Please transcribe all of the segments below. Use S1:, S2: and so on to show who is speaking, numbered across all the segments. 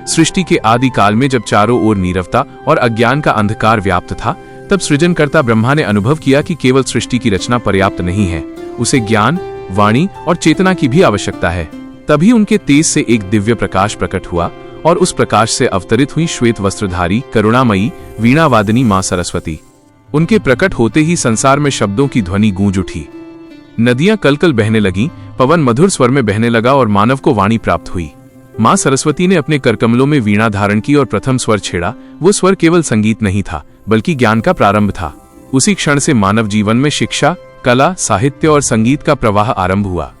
S1: सृष्टि के आदि काल में जब चारों ओर नीरवता और अज्ञान का अंधकार व्याप्त था, तब सृजनकर्ता ब्रह्मा ने अनुभव किया कि केवल सृष्टि की रचना पर्याप्त नहीं है, उसे ज्ञान, वाणी और चेतना की भी आवश्यकता है। तभी उनके तेज से एक दिव्य प्रकाश प्रकट हुआ और उस प्रकाश से अवतरित हुई श्वेत वस्त्रधारी, करुणामयी, वीणावादिनी मां सरस्वती। उनके प्रकट होते ही संसार में शब्दों की ध्वनि गूंज उठी। नदियां कलकल बहने लगीं, पवन मधुर स्वर में बहने लगा और मानव को वाणी प्राप्त हुई। मां सरस्वती ने अपने करकमलों में वीणा धारण की और प्रथम स्वर छेड़ा। वो स्वर केवल संगीत नहीं था, बल्कि ज्ञान का प्रारंभ था। उसी क्षण से मानव जीवन में शिक्षा, कला, साहित्य और संगीत का प्रवाह आरंभ हुआ।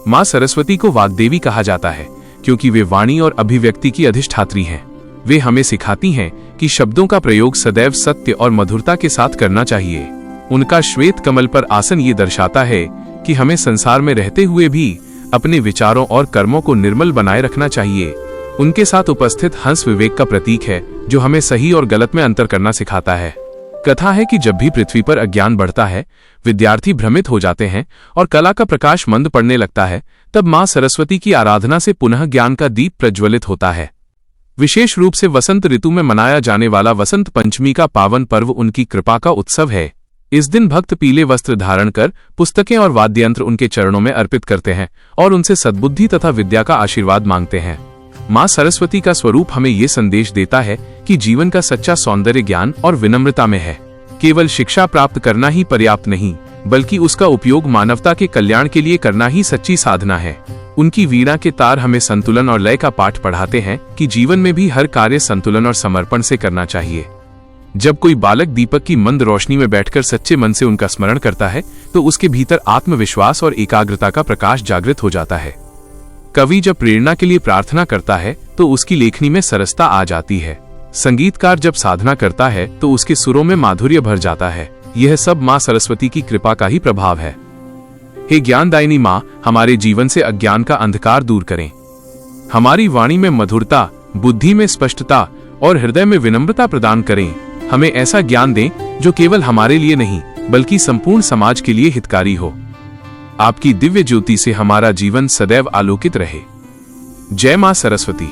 S1: मां सरस्वती को वाग्देवी कहा जाता है, क्योंकि वे वाणी और अभिव्यक्ति की अधिष्ठात्री हैं। वे हमें सिखाती हैं कि शब्दों का प्रयोग सदैव सत्य और मधुरता के साथ करना चाहिए। उनका श्वेत कमल पर आसन ये दर्शाता है कि हमें संसार में रहते हुए भी अपने विचारों और कर्मों को निर्मल बनाए रखना चाहिए। उनके साथ उपस्थित हंस विवेक का प्रतीक है, जो हमें सही और गलत में अंतर करना सिखाता है। कथा है कि जब भी पृथ्वी पर अज्ञान बढ़ता है, विद्यार्थी भ्रमित हो जाते हैं और कला का प्रकाश मंद पड़ने लगता है, तब मां सरस्वती की आराधना से पुनः ज्ञान का दीप प्रज्वलित होता है। विशेष रूप से वसंत ऋतु में मनाया जाने वाला वसंत पंचमी का पावन पर्व उनकी कृपा का उत्सव है। इस दिन भक्त पीले वस्त्र धारण कर पुस्तकें और वाद्ययंत्र उनके चरणों में अर्पित करते हैं और उनसे सद्बुद्धि तथा विद्या का आशीर्वाद मांगते हैं। मां सरस्वती का स्वरूप हमें ये संदेश देता है कि जीवन का सच्चा सौंदर्य ज्ञान और विनम्रता में है। केवल शिक्षा प्राप्त करना ही पर्याप्त नहीं, बल्कि उसका उपयोग मानवता के कल्याण के लिए करना ही सच्ची साधना है। उनकी वीणा के तार हमें संतुलन और लय का पाठ पढ़ाते हैं कि जीवन में भी हर कार्य संतुलन और समर्पण से करना चाहिए। जब कोई बालक दीपक की मंद रोशनी में बैठकर सच्चे मन से उनका स्मरण करता है, तो उसके भीतर आत्मविश्वास और एकाग्रता का प्रकाश जागृत हो जाता है। कवि जब प्रेरणा के लिए प्रार्थना करता है, तो उसकी लेखनी में सरसता आ जाती है। संगीतकार जब साधना करता है, तो उसके सुरों में माधुर्य भर जाता है। यह सब मां सरस्वती की कृपा का ही प्रभाव है। हे ज्ञानदायिनी मां, हमारे जीवन से अज्ञान का अंधकार दूर करें। हमारी वाणी में मधुरता, बुद्धि में स्पष्टता और हृदय में विनम्रता प्रदान करें। हमें ऐसा ज्ञान दें जो केवल हमारे लिए नहीं, बल्कि संपूर्ण समाज के लिए हितकारी हो। आपकी दिव्य ज्योति से हमारा जीवन सदैव आलोकित रहे। जय मां सरस्वती।